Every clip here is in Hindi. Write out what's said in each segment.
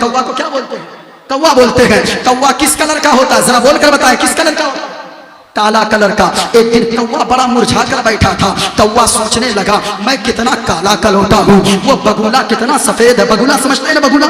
कौवा को क्या बोलते हैं? कौवा बोलते हैं। कौवा किस कलर का होता है? जरा बोलकर बताएं, किस कलर का होता है? काला कलर का। एक दिन कौवा बड़ा मुरझा कर बैठा था। कौवा सोचने लगा, मैं कितना काला कलौटा हूँ, वो बगुला कितना सफेद है। बगुला समझते हैं ना? बगुला,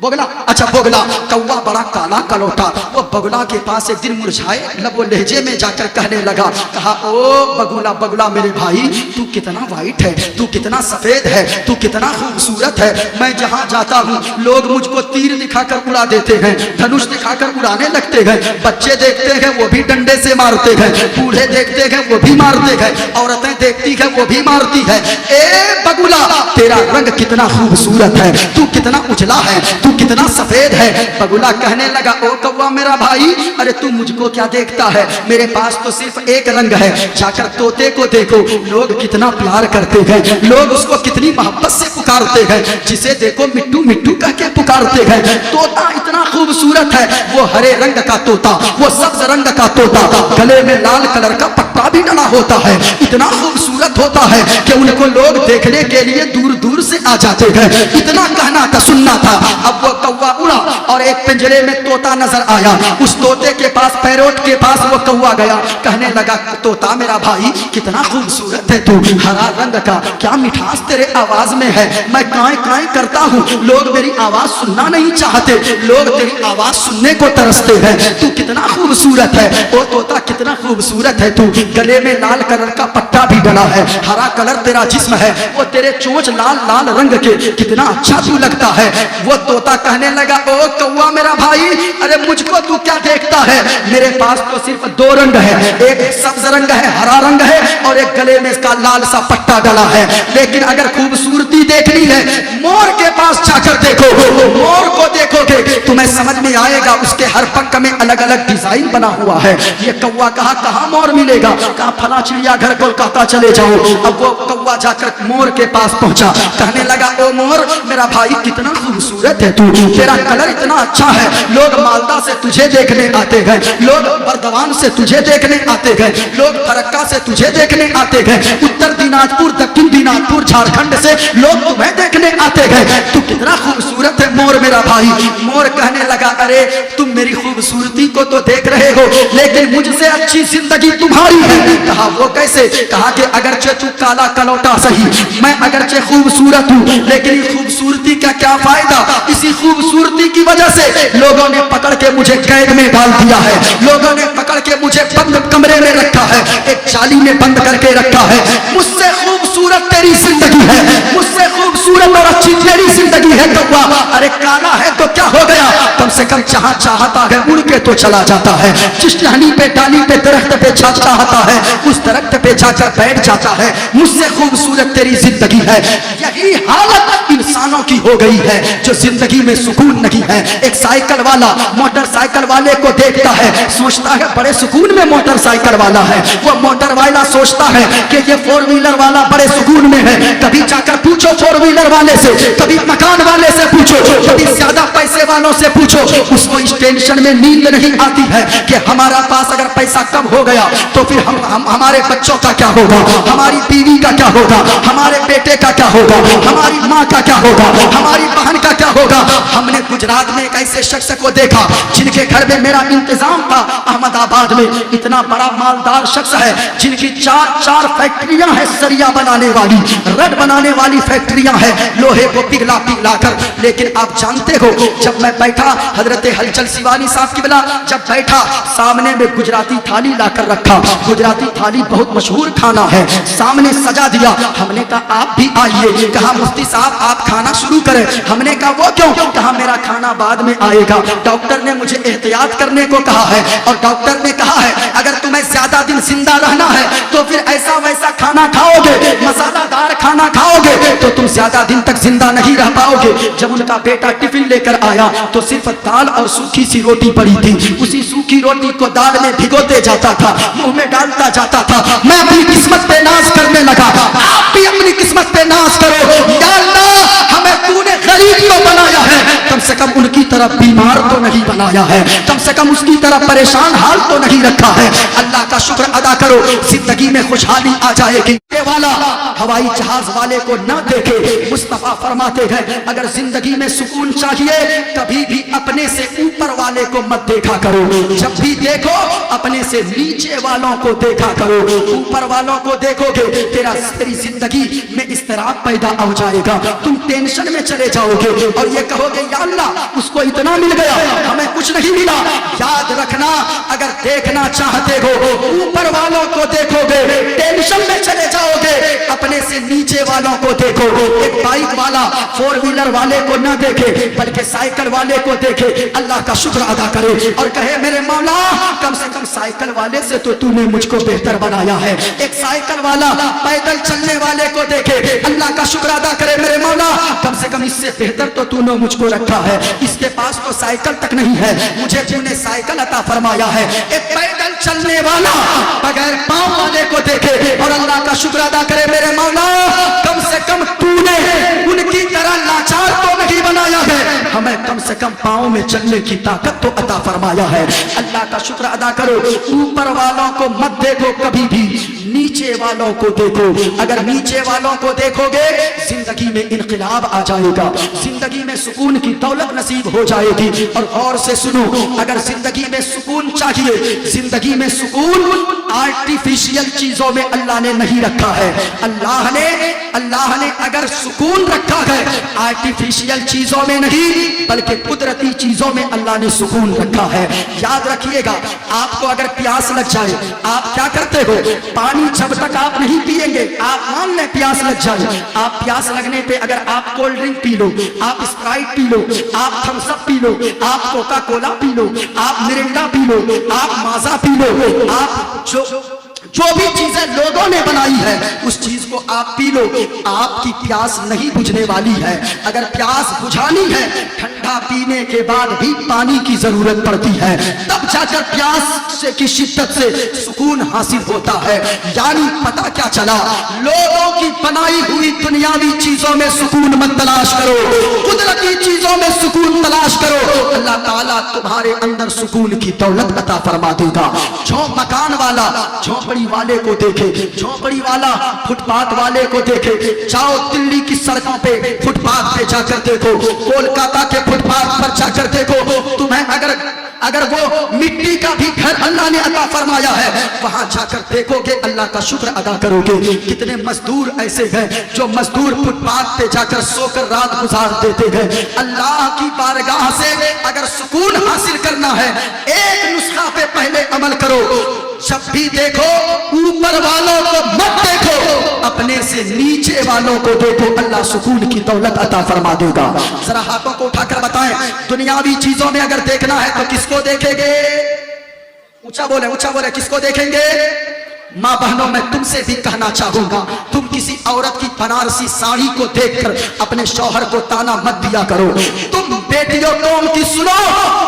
बोगला, अच्छा बोगला। कौवा बड़ा काला कलौटा, वो बगुला के पास एक दिन मुरझाए वो लहजे में जाकर कहने लगा, कहा ओ बगुला, बगुला मेरे भाई, तू कितना वाइट है, तू कितना सफेद है, तू कितना खूबसूरत है। मैं जहाँ जाता हूँ लोग मुझको तीर दिखाकर उड़ा देते हैं, धनुष दिखाकर उड़ाने लगते हैं। बच्चे देखते हैं वो भी डंडे से मारते हैं, बूढ़े देखते हैं वो भी मारते हैं, औरतें देखती है वो भी मारती है। ए बगुला, तेरा रंग कितना खूबसूरत है, तू कितना उजला है, तू कितना सफेद है। बगुला कहने लगा, ओ कौवा मेरा भाई, अरे तू मुझको क्या देखता है, मेरे पास तो सिर्फ एक रंग है। जाकर तोते को देखो, लोग कितना प्यार करते हैं, लोग उसको कितनी मोहब्बत से पुकारते हैं, जिसे देखो मिट्टू मिट्टू कह के पुकारते हैं। तोता इतना खूबसूरत है, वो हरे रंग का तोता, वो सब्ज रंग का तोता, गले में लाल कलर का पट्टा भी डला होता है, इतना खूबसूरत होता है कि उनको लोग देखने के लिए दूर दूर से आ जाते हैं। इतना कहना था, सुनना था। अब वो कौवा उड़ा और एक पिंजरे में तोता नजर आया। उस तोते के पास, पैरोट के पास वो कौवा गया, कहने लगा, तोता मेरा भाई, कितना खूबसूरत है तू, हरा रंग का, क्या मिठास तेरे आवाज में है। मैं काई काई करता हूँ, लोग मेरी आवाज सुनना नहीं चाहते, लोग तेरी आवाज सुनने को तरसते हैं। तू कितना खूबसूरत है, ओ तोता कितना खूबसूरत है तू, गले में लाल कलर का पट्टा भी डला है, हरा कलर तेरा जिस्म है, वो तेरे चोंच लाल लाल रंग के, कितना अच्छा तू लगता है। वो तोता कहने लगा, ओ कौवा मेरा भाई, अरे मुझको तू क्या देखता है, मेरे पास तो सिर्फ दो रंग है, एक सब्ज रंग है, हरा रंग है, और एक गले में इसका लाल सा पट्टा डला है। लेकिन अगर खूबसूरती देखनी है, मोर के पास जाकर देखो, मोर को देखोगे तुम्हें समझ में आएगा, उसके हर पंख में अलग अलग डिजाइन बना हुआ है। ये कौवा कहा, कहाँ मोर मिलेगा, कहा फला चिड़ियाघर कोलकाता चले जाओ। अब वो कौवा जाकर मोर के पास पहुंचा, कहने लगा, ओ मोर मेरा भाई, कितना खूबसूरत है तू, तेरा कलर इतना अच्छा है, लोग मालदा से तुझे देखने आते हैं, लोग बर्दवान से तुझे देखने आते हैं, लोग फरक्का से तुझे देखने आते हैं, उत्तर दिनाजपुर, दक्षिण दिनाजपुर, झारखंड से लोग तुम्हें देखने आते हैं। तू कितना खूबसूरत है मोर मेरा भाई। मोर कहने लगा, अरे तुम मेरी खूबसूरती को तो देख रहे हो, लेकिन मुझसे अच्छी जिंदगी तुम्हारी है। कहा, वो कैसे? कहा कि अगरचे तू काला कलौटा सही, मैं अगरचे खूबसूरत हूँ, लेकिन खूबसूरती का क्या फायदा, इसी खूबसूरती की वजह से लोगों ने पकड़ के मुझे कैद में डाल दिया है, लोगों ने पकड़ के मुझे बंद कमरे में रखा है, एक जाली में बंद करके रखा है। मुझसे खूबसूरत तेरी जिंदगी है, मुझसे खूबसूरत और अच्छी तेरी जिंदगी है कौवा। अरे काला है तो क्या हो गया, कम से कम जहां चाहता है उड़ के तो चला जाता है, जिस टहनी पे डाली पे दरख्त पे चाहता है उस दरख्त पे जाकर बैठ जाता है। मुझसे खूबसूरत तेरी जिंदगी है। यही हालत इंसानों की हो गई है जो जिंदगी में सुकून नहीं है। एक साइकिल वाला मोटरसाइकिल वाले को देखता है, सोचता है बड़े सुकून में मोटरसाइकिल वाला है, वो मोटर वाला सोचता है कि ये फोर व्हीलर वाला बड़े सुकून में है। कभी जाकर पूछो फोर व्हीलर वाले से, कभी मकान वाले से पूछो, कभी ज्यादा पैसे वालों से पूछो, उसको इस टेंशन में नींद नहीं आती है कि हमारा पास अगर पैसा कम हो गया तो फिर हम हमारे बच्चों का क्या होगा, हमारी बीवी का क्या होगा, हमारे बेटे का क्या होगा, हमारी माँ का क्या होगा, हमारी बहन का क्या होगा। हमने गुजरात में एक ऐसे शख्स को देखा जिनके घर में मेरा इंतजाम था, अहमदाबाद में इतना बड़ा मालदार शख्स है जिनकी चार फैक्ट्रियां हैं सरिया बनाने वाली, रड बनाने वाली फैक्ट्रियां हैं, लोहे को पिघला पिघला कर। लेकिन आप जानते हो, जब मैं बैठा, हजरत हलचल सिवानी साहब की बिला जब बैठा, सामने में गुजराती थाली लाकर रखा, गुजराती थाली बहुत मशहूर खाना है, सामने सजा दिया। हमने कहा आप भी आइए, कहा मुफ्ती साहब आप खाना शुरू करें। हमने कहा वो क्यों, कहा मेरा खाना बाद में आएगा, डॉक्टर ने मुझे एहतियात करने को कहा है, और डॉक्टर ने कहा है अगर तुम्हें ज्यादा दिन जिंदा रहना है तो फिर ऐसा वैसा खाना खाओगे, मसालादार खाना खाओगे तो तुम ज्यादा दिन तक जिंदा नहीं रह पाओगे। जब उनका बेटा टिफिन लेकर आया तो सिर्फ दाल और सूखी सी रोटी पड़ी थी, उसी सूखी रोटी को दाल में भिगोते जाता था, मुंह में डालता जाता था। मैं अपनी किस्मत पे नाज करने लगा, आप भी अपनी किस्मत पे नाज करो। या अल्लाह, हमें तूने गरीब तो बनाया है, कम से कम उनकी तरह बीमार तो नहीं बना। बनाया है, कम से कम उसकी तरह परेशान हाल तो नहीं रखा है। अल्लाह का शुक्र अदा करो, जिंदगी में खुशहाली आ जाएगी। ये वाला हवाई जहाज वाले को ना देखे, मुस्तफा फरमाते हैं अगर जिंदगी में सुकून चाहिए कभी भी अपने से ऊपर वाले को मत देखा करो, जब भी देखो अपने से नीचे वालों को देखा करो। ऊपर वालों को देखोगे तेरी जिंदगी में इस्तराब पैदा हो जाएगा, तुम टेंशन में चले जाओगे और ये कहोगे या अल्लाह उसको इतना मिल गया हमें कुछ नहीं मिला। याद रखना अगर देखना चाहते हो ऊपर वालों को देखोगे टेंशन में चले जाओगे, अपने से नीचे वालों को देखो। एक बाइक वाला 4 व्हीलर वाले को न देखे बल्कि साइकिल वाले को देखे, अल्लाह का शुक्र अदा करे और कहे मेरे मौला कम से कम साइकिल वाले से तो तूने मुझको बेहतर बनाया है। एक साइकिल वाला पैदल चलने वाले को देखे, अल्लाह का शुक्र अदा करे मेरे मौला कम से कम इससे बेहतर तो तूने मुझको रखा है, इसके पास तो साइकिल तक नहीं है, मुझे तूने साइकिल अता फरमाया है। एक पैदल चलने वाला बगैर पांव वाले को देखे और अल्लाह का शुक्र अदा करे मेरे मौला कम से कम तूने उनकी तरह लाचार तो नहीं बनाया है, हमें कम से कम पांव में चलने की ताकत तो अता फरमाया है। अल्लाह का शुक्र अदा करो, ऊपर वालों को मत देखो कभी भी, नीचे वालों को देखो। अगर नीचे वालों को देखोगे जिंदगी में इनकलाब आ जाएगा, जिंदगी में सुकून की दौलत नसीब हो जाएगी। और गौर से सुनो, अगर जिंदगी में सुकून चाहिए, जिंदगी में सुकून आर्टिफिशियल चीजों में अल्लाह ने नहीं रखा है। अल्लाह ने अगर सुकून रखा है आर्टिफिशियल चीजों में नहीं बल्कि कुदरती चीजों में अल्लाह ने सुकून रखा है। याद रखिएगा, आपको अगर प्यास लग जाए आप क्या करते हो, पानी जब तक आप नहीं पिएंगे, आप मान लें प्यास लग जाए, आप प्यास लगने पे अगर आप कोल्ड ड्रिंक पी लो, आप स्प्राइट पी लो, आप थम्स अप पी लो, आप कोका कोला पी लो, आप मिरिंडा पी लो, आप माजा पी लो, आप जो भी चीजें लोगों ने बनाई है उस चीज को आप पी लो, आपकी प्यास नहीं बुझने वाली है। अगर प्यास बुझानी है ठंडा पीने के बाद भी पानी की जरूरत पड़ती है, तब जाकर प्यास से की शिद्दत से सुकून हासिल होता है। यानी पता क्या चला, लोगों की बनाई हुई दुनियावी चीजों में सुकून मत तलाश करो, कुदरती चीजों में सुकून तलाश करो, अल्लाह ताला तुम्हारे अंदर सुकून की दौलत अता फरमा देगा। मकान वाला झोंपड़ी वाले को देखे, झोंपड़ी वाला फुटपाथ वाले को देखे, जाओ दिल्ली की सड़कों पे फुटपाथ पे जाकर देखो, कोलकाता के फुटपाथ पर जाकर देखो, तुम्हें अगर वो मिट्टी का भी घर अल्लाह ने अता फरमाया है वहां जाकर देखोगे अल्लाह का शुक्र अदा करोगे। कितने मजदूर ऐसे हैं जो मजदूर फुटपाथ पे जाकर सोकर रात गुजार देते हैं। अल्लाह की बारगाह से अगर सुकून हासिल करना है एक नुस्खा पे पहले अमल करो, जब भी देखो ऊपर वालों को मत देखो, अपने से नीचे वालों को देखो, अल्लाह सुकून की दौलत अता फरमा देगा। जरा हाथों को उठाकर बताएं, दुनियावी चीजों में अगर देखना है तो किसको देखेंगे? ऊंचा बोले किसको देखेंगे? माँ बहनों, मैं तुमसे भी कहना चाहूंगा, तुम किसी औरत की बनारसी साड़ी को देखकर अपने शौहर को ताना मत दिया करो। तुम बेटियों कौम की सुनो,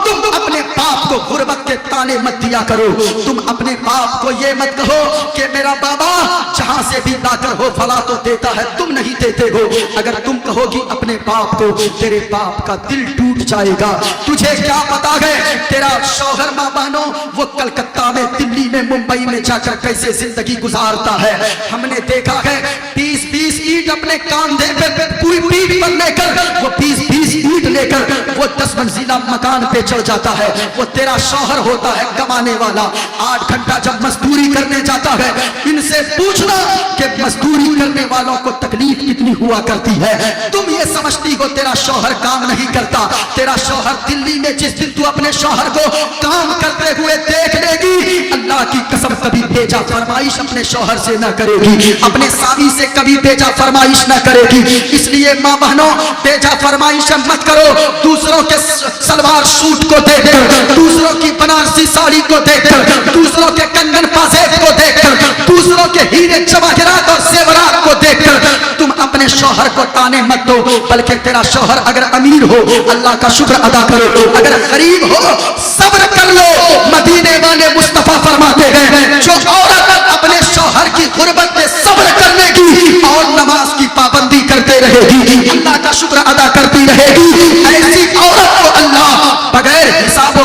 तुम अपने बाप को गुर्बत के ताने मत दिया करो। तुम अपने बाप को ये मत कहो कि मेरा बाबा जहां से भी लाकर हो फला तो देता है, तुम नहीं देते हो। अगर तुम कहोगी अपने बाप को, तेरे बाप का दिल टूट जाएगा। तुझे क्या पता है तेरा शौहर माँ बहनों वो कलकत्ता में, दिल्ली में, मुंबई में जाकर कैसे जिंदगी गुजारता है। हमने देखा है 20-20 ईंट अपने कांधे पे पूरी पीठ पर लेकर वो 20-20 ईंट लेकर वो 10 मंजिला मकान पे चढ़ जाता है। वो तेरा शौहर होता है कमाने वाला, 8 घंटा जब मजदूरी करने जाता है, इनसे पूछना कि मजदूरी करने वालों को तकलीफ कितनी हुआ करती है। तुम ये समझती हो तेरा शौहर काम नहीं करता, तेरा शौहर दिल्ली में जिस दिन तू अपने शौहर को काम करते हुए देख लेगी, अल्लाह की कसम कभी बेजा फरमाइश अपने शौहर से न करेगी, अपने सावी से कभी बेजा फरमाइश न करेगी। इसलिए माँ बहनों बेजा फरमाइश मत करो। दूसरों के सलवार सूट को देखकर, दूसरों की बनारसी साड़ी को देखकर, दूसरों के कंगन पाजेब को देखकर, दूसरों के हीरे जवाहरात और जेवरात को देखकर तुम अपने शौहर को ताने मत दो, बल्कि तेरा शौहर अगर अमीर हो अल्लाह का शुक्र अदा करो, अगर गरीब हो सब्र कर लो। मदीने वाले मुस्तफा फरमाते हैं जो औरत अपने शौहर की गुर्बत में सब्र करने की और नमाज की पाबंदी करते रहेगी, अल्लाह का शुक्र अदा करती रहेगी, ऐसी औरत को अल्लाह बगैर हिसाब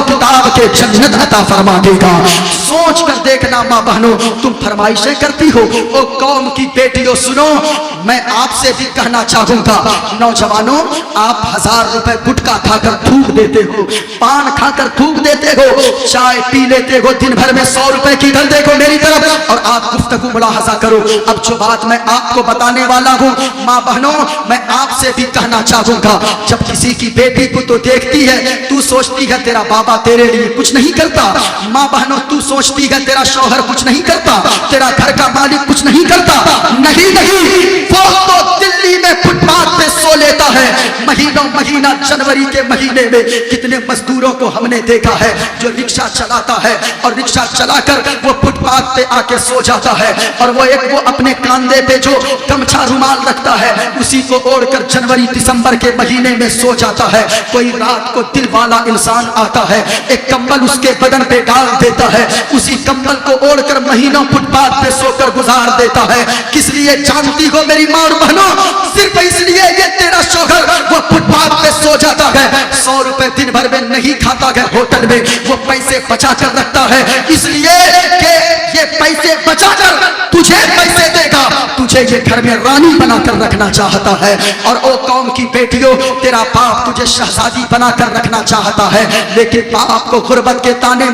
जन्नत अता फरमा देगा। सोच कर देखना माँ बहनों, तुम फरमाइशें करती हो। ओ कौम की बेटियों सुनो, मैं आपसे भी कहना चाहूंगा, नौजवानों, आप 1000 रुपए गुटखा खाकर थूक देते हो, पान खाकर थूक देते हो, चाय पी लेते हो, दिन भर में 100 रुपए की घर देखो मेरी तरफ और आप गुफ्तगू मुलाहजा करो। अब जो बात मैं आपको बताने वाला हूँ माँ बहनों, मैं आपसे भी कहना चाहूंगा, जब किसी की बेटी को तो देखती है, तू सोचती है तेरा बाबा तेरे लिए कुछ नहीं करता। माँ बहनों, तू सोचती है तेरा शौहर कुछ नहीं करता, तेरा घर का मालिक कुछ नहीं करता। नहीं नहीं, वो तो दिल्ली में फुटपाथ पे सो लेता है। महीनों महीना जनवरी के महीने में कितने मजदूरों को हमने देखा है जो रिक्शा चलाता है और रिक्शा चलाकर वो फुटपाथ पे आके सो जाता है और वो अपने कांधे पे जो गमछा रुमाल रखता है उसी को ओढ़कर जनवरी दिसंबर के महीने में सो जाता है। कोई रात को दिल वाला इंसान आता है, एक कंबल उसके बदन पे डाल देता है, उसी कंबल को ओढ़कर महीनों फुटपाथ पे सोकर गुजार देता है। किस लिए जानती हो मेरी माँ और बहनों? सिर्फ इसलिए ये तेरा शौहर वो फुटपाथ पे सो जाता है, 100 रुपए दिन भर में नहीं खाता है होटल में, वो पैसे बचा कर रखता है इसलिए कि ये पैसे बचाकर तुझे पैसे देगा, तुझे ये घर में रानी बनाकर रखना चाहता है। और ओ कौम की बेटियों, तेरा बाप तुझे शहजादी बनाकर रखना चाहता है, लेकिन बाप को गुर्बत के ताने